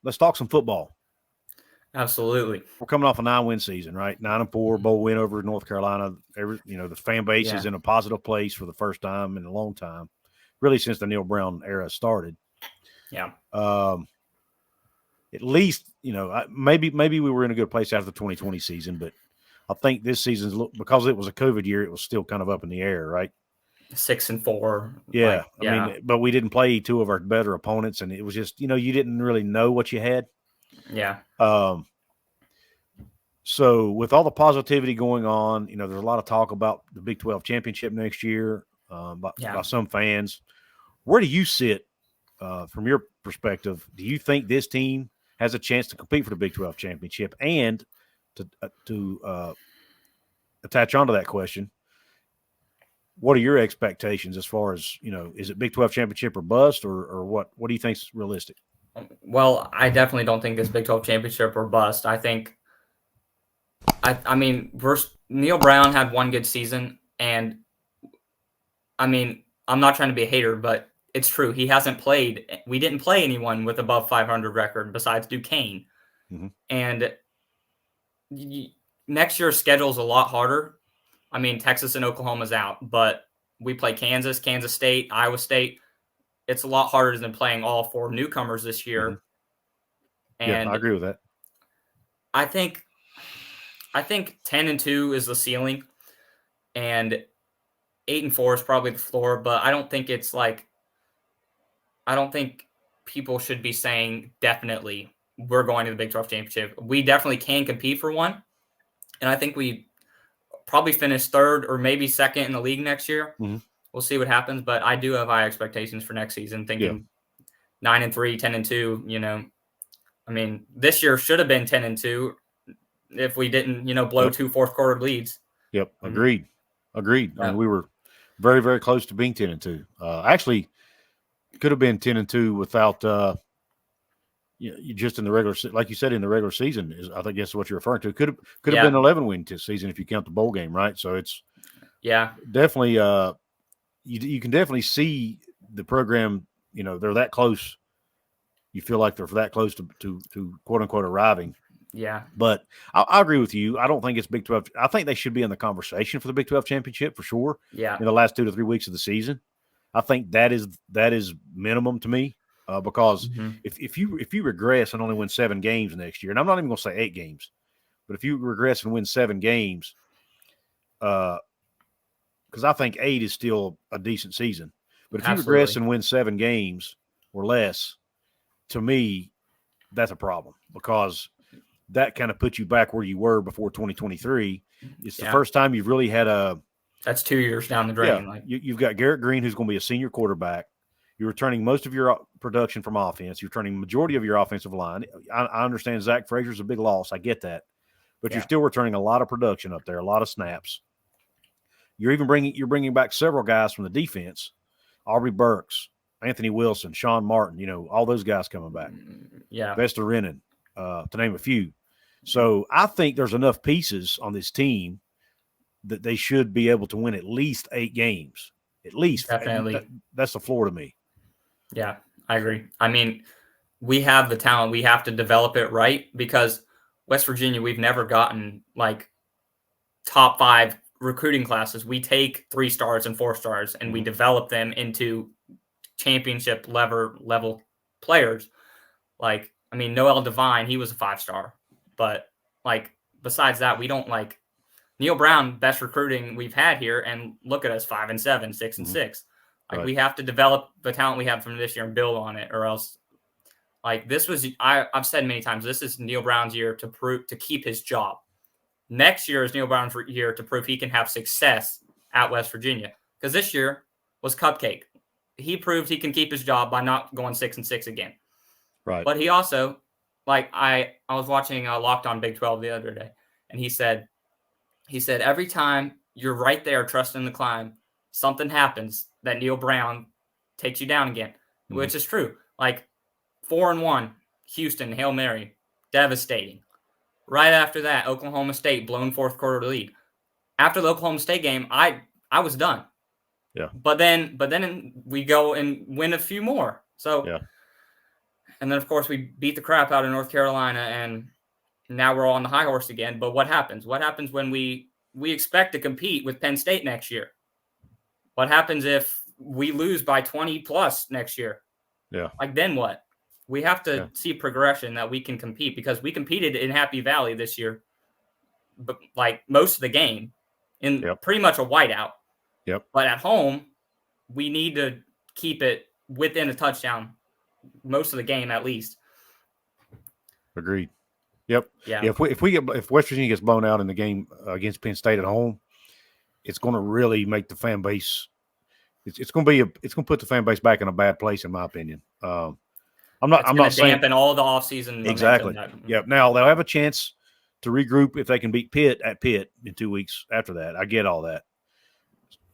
let's talk some football. Absolutely. We're coming off a 9-win season, right? 9-4 bowl win over North Carolina. The fan base is in a positive place for the first time in a long time, really since the Neal Brown era started. Yeah. At least, maybe we were in a good place after the 2020 season, but I think this season's because it was a COVID year, it was still kind of up in the air, right? 6-4. Yeah. I mean, but we didn't play two of our better opponents, and it was just, you didn't really know what you had. Yeah. So with all the positivity going on, there's a lot of talk about the Big 12 championship next year by some fans. Where do you sit from your perspective? Do you think this team has a chance to compete for the Big 12 championship? And to attach onto that question, what are your expectations as far as, is it Big 12 championship or bust, or what? What do you think is realistic? Well, I definitely don't think it's Big 12 championship or bust. I think, I mean, Neal Brown had one good season, and I mean, I'm not trying to be a hater, but it's true. He hasn't played. We didn't play anyone with above 500 record besides Duquesne. Mm-hmm. And next year's schedule is a lot harder. I mean, Texas and Oklahoma's out, but we play Kansas, Kansas State, Iowa State. It's a lot harder than playing all four newcomers this year. Mm-hmm. And I agree with that. I think 10-2 is the ceiling, and 8-4 is probably the floor. But I don't think it's like, I don't think people should be saying definitely we're going to the Big 12 championship. We definitely can compete for one, and I think we probably finish third or maybe second in the league next year. Mm-hmm. We'll see what happens, but I do have high expectations for next season, thinking 9-3, 10-2, I mean, this year should have been 10-2 if we didn't, blow 2 fourth quarter leads. Yep. Agreed. I mean, we were very, very close to being 10-2. Actually could have been 10-2 without, you just in the regular, like you said, in the regular season is, I think that's what you're referring to. Could have been an 11-win season if you count the bowl game, right? So it's definitely, you can definitely see the program, they're that close. You feel like they're that close to quote unquote arriving. Yeah. But I agree with you. I don't think it's Big 12. I think they should be in the conversation for the Big 12 championship for sure. Yeah. In the last 2 to 3 weeks of the season. I think that is minimum to me because if you regress and only win 7 games next year, and I'm not even going to say 8 games, but if you regress and win 7 games, because I think 8 is still a decent season, but if you regress and win 7 games or less, to me, that's a problem because that kind of puts you back where you were before 2023. It's the first time you've really had that's 2 years down the drain. Yeah, you've got Garrett Greene, who's going to be a senior quarterback. You're returning most of your production from offense. You're returning the majority of your offensive line. I understand Zach Frazier's a big loss. I get that. But you're still returning a lot of production up there, a lot of snaps. You're bringing back several guys from the defense, Aubrey Burks, Anthony Wilson, Sean Martin, all those guys coming back. Yeah. Vesta Rennan, to name a few. So I think there's enough pieces on this team that they should be able to win at least 8 games. At least. Definitely. That's the floor to me. Yeah, I agree. I mean, we have the talent. We have to develop it right because West Virginia, we've never gotten like top 5 recruiting classes. We take 3 stars and 4 stars and we develop them into championship level players. Like, I mean, Noel Devine, he was a 5-star, but like besides that, we don't like Neal Brown, best recruiting we've had here, and look at us 5-7, 6-6. Like we have to develop the talent we have from this year and build on it, or else. Like this was, I've said many times, this is Neal Brown's year to keep his job. Next year is Neal Brown's year to prove he can have success at West Virginia, because this year was cupcake. He proved he can keep his job by not going 6-6 again. Right. But he also, like I was watching Locked On Big 12 the other day, and he said every time you're right there trusting the climb, something happens that Neal Brown takes you down again, which is true. Like 4-1, Houston, Hail Mary, devastating. Right after that, Oklahoma State, blown fourth quarter lead. After the Oklahoma State game, I was done. Yeah. But then we go and win a few more. So And then, of course, we beat the crap out of North Carolina, and now we're all on the high horse again. But what happens? What happens when we expect to compete with Penn State next year? What happens if we lose by 20 plus next year? Yeah. Like, then what? We have to see progression that we can compete, because we competed in Happy Valley this year, but like most of the game in pretty much a whiteout. Yep. But at home, we need to keep it within a touchdown most of the game at least. Agreed. Yep. Yeah. If West Virginia gets blown out in the game against Penn State at home, it's going to really make the fan base. It's going to put the fan base back in a bad place, in my opinion. I'm not saying dampen all the offseason. Exactly. Yep. Now they'll have a chance to regroup if they can beat Pitt at Pitt in 2 weeks after that. I get all that.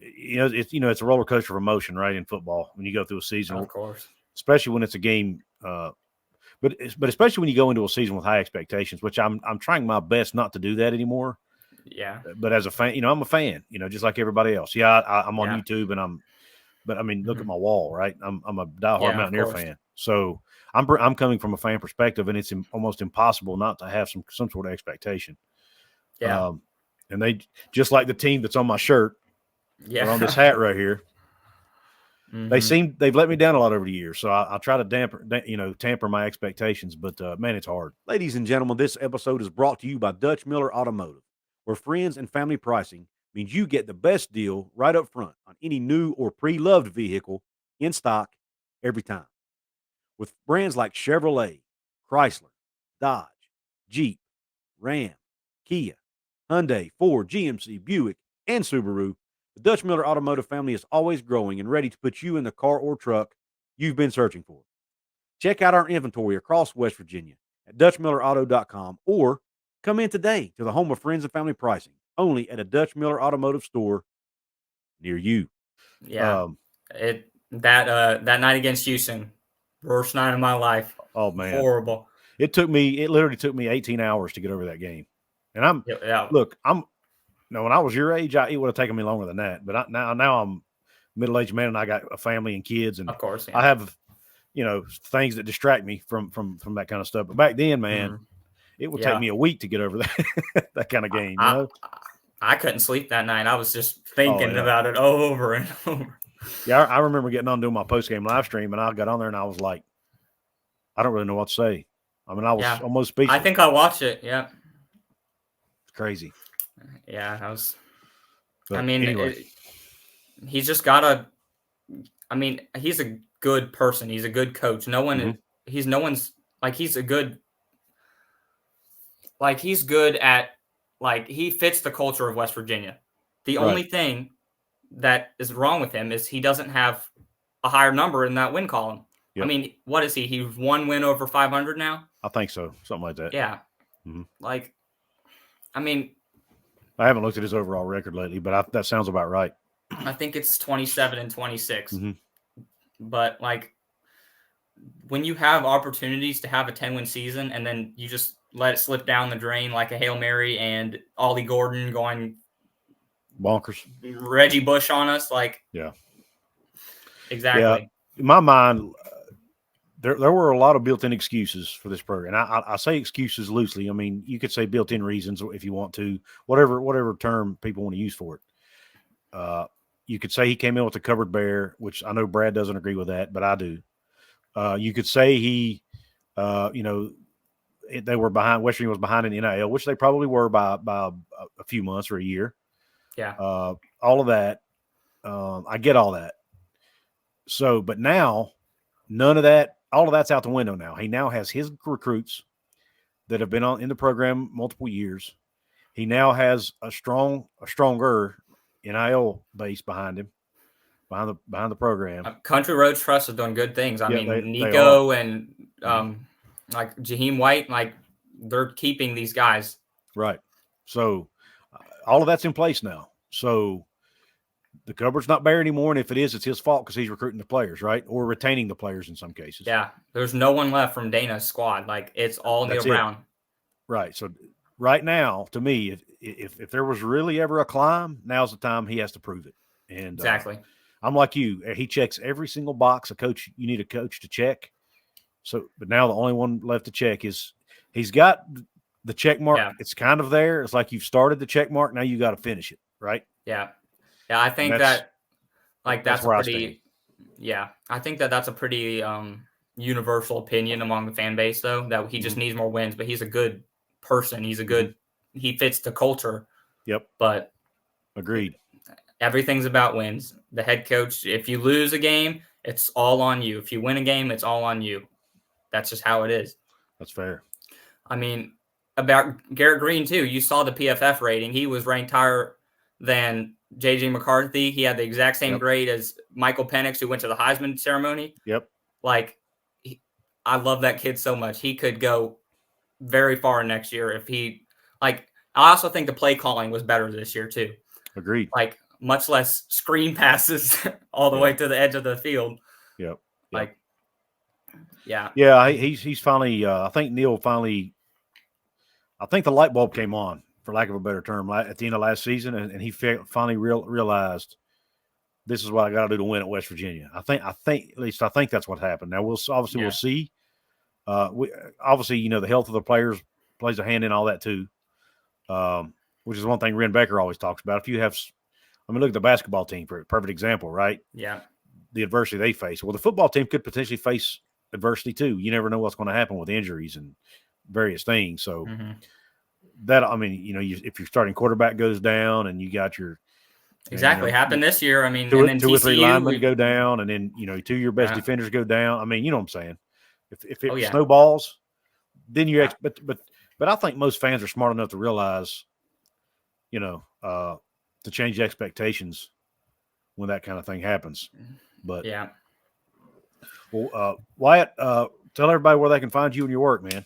It's a roller coaster of emotion, right, in football when you go through a season, of course, especially when it's a game. But especially when you go into a season with high expectations, which I'm trying my best not to do that anymore. Yeah. But as a fan, I'm a fan, just like everybody else. Yeah, I'm on YouTube but I mean, look at my wall, right? I'm a diehard Mountaineer fan. So I'm coming from a fan perspective, and it's almost impossible not to have some sort of expectation. Yeah. And they, just like the team that's on my shirt, or on this hat right here, they've let me down a lot over the years. So I'll try to tamper my expectations, but man, it's hard. Ladies and gentlemen, this episode is brought to you by Dutch Miller Automotive, where friends and family pricing means you get the best deal right up front on any new or pre-loved vehicle in stock every time. With brands like Chevrolet, Chrysler, Dodge, Jeep, Ram, Kia, Hyundai, Ford, GMC, Buick, and Subaru, the Dutch Miller Automotive family is always growing and ready to put you in the car or truck you've been searching for. Check out our inventory across West Virginia at DutchMillerAuto.com, or come in today to the home of friends and family pricing, only at a Dutch Miller Automotive store near you. Yeah. That night against Houston, worst night of my life. Oh, man. Horrible. It literally took me 18 hours to get over that game. And when I was your age, it would have taken me longer than that. But now I'm a middle-aged man, and I got a family and kids, and of course, I have, things that distract me from that kind of stuff. But back then, man, it would take me a week to get over that kind of game. I couldn't sleep that night. I was just thinking about it over and over. Yeah, I remember getting on doing my post-game live stream, and I got on there, and I was like, I don't really know what to say. I mean, I was almost speechless. I think I watched it. Yeah, it's crazy. Yeah, But anyway. He's just got he's a good person. He's a good coach. No one, he's good at, he fits the culture of West Virginia. The only thing that is wrong with him is he doesn't have a higher number in that win column. Yep. I mean, what is he? He's one win over 500 now? I think so. Something like that. Yeah. I haven't looked at his overall record lately, but that sounds about right. I think it's 27 and 26. But when you have opportunities to have a 10-win season and then you just let it slip down the drain like a Hail Mary and Ollie Gordon going bonkers, Reggie Bush on us, exactly. Yeah. In my mind, there were a lot of built-in excuses for this program. I say excuses loosely. I mean, you could say built-in reasons if you want to, whatever term people want to use for it. You could say he came in with a covered bear, which I know Brad doesn't agree with that, but I do. You could say they were behind. West Virginia was behind in NIL, which they probably were by a few months or a year. Yeah. All of that. I get all that. So, but now none of that. All of that's out the window now. He now has his recruits that have been in the program multiple years. He now has a stronger NIL base behind him, behind the program. Country Roads Trust is doing good things. I mean, Nico and Jaheim White, they're keeping these guys. Right. So all of that's in place now. So the cupboard's not bare anymore, and if it is, it's his fault because he's recruiting the players, right? Or retaining the players in some cases. Yeah, there's no one left from Dana's squad. It's all Neal Brown. Right. So right now, to me, if there was really ever a climb, now's the time he has to prove it. And exactly. I'm like you. He checks every single box you need a coach to check. So, but now the only one left to check is he's got the check mark. Yeah. It's kind of there. It's like you've started the check mark. Now you got to finish it, right? Yeah. Yeah. I think that that's a where pretty, I think that's a pretty universal opinion among the fan base, though, that he just needs more wins, but he's a good person. He's a good, he fits the culture. Yep. But agreed. Everything's about wins. The head coach, if you lose a game, it's all on you. If you win a game, it's all on you. That's just how it is. That's fair. I mean, about Garrett Greene, too. You saw the PFF rating. He was ranked higher than J.J. McCarthy. He had the exact same grade as Michael Penix, who went to the Heisman ceremony. Yep. Like, I love that kid so much. He could go very far next year if he – like, I also think the play calling was better this year, too. Agreed. Like, much less screen passes all the way to the edge of the field. Yep. Like, yeah. Yeah, he's finally I think Neal finally – I think the light bulb came on, for lack of a better term, at the end of last season, and he finally realized this is what I got to do to win at West Virginia. I think at least I think that's what happened. Now we'll see. Obviously, the health of the players plays a hand in all that too, which is one thing Ren Becker always talks about. If you have, look at the basketball team for a perfect example, right? Yeah. The adversity they face. Well, the football team could potentially face adversity too. You never know what's going to happen with injuries and various things. So if your starting quarterback goes down and you got your happened this year. I mean, two and then or three linemen go Mm-hmm. down, and then two of your best defenders go down. I mean, you know what I'm saying? If it snowballs, then you but I think most fans are smart enough to realize, to change expectations when that kind of thing happens. But well, Wyatt, tell everybody where they can find you and your work, man.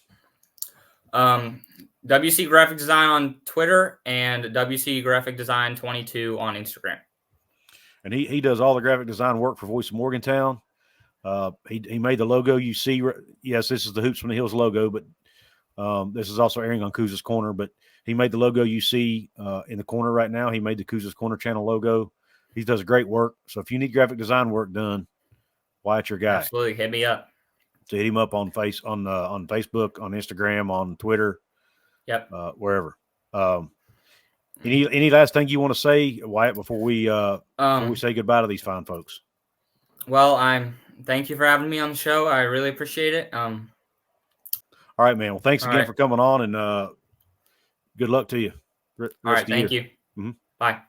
WC Graphic Design on Twitter and WC Graphic Design 22 on Instagram. And he does all the graphic design work for Voice of Morgantown. He made the logo you see. Yes, this is the Hoops from the Hills logo, but this is also airing on Couz's Corner. But he made the logo you see in the corner right now. He made the Couz's Corner channel logo. He does great work. So if you need graphic design work done, Wyatt's your guy. Absolutely, hit me up. So hit him up on Facebook, on Instagram, on Twitter. Yep. Wherever. Any last thing you want to say, Wyatt, before we say goodbye to these fine folks? Well, thank you for having me on the show. I really appreciate it. All right, man. Well, thanks again for coming on, and good luck to you. All right, thank you. Mm-hmm. Bye.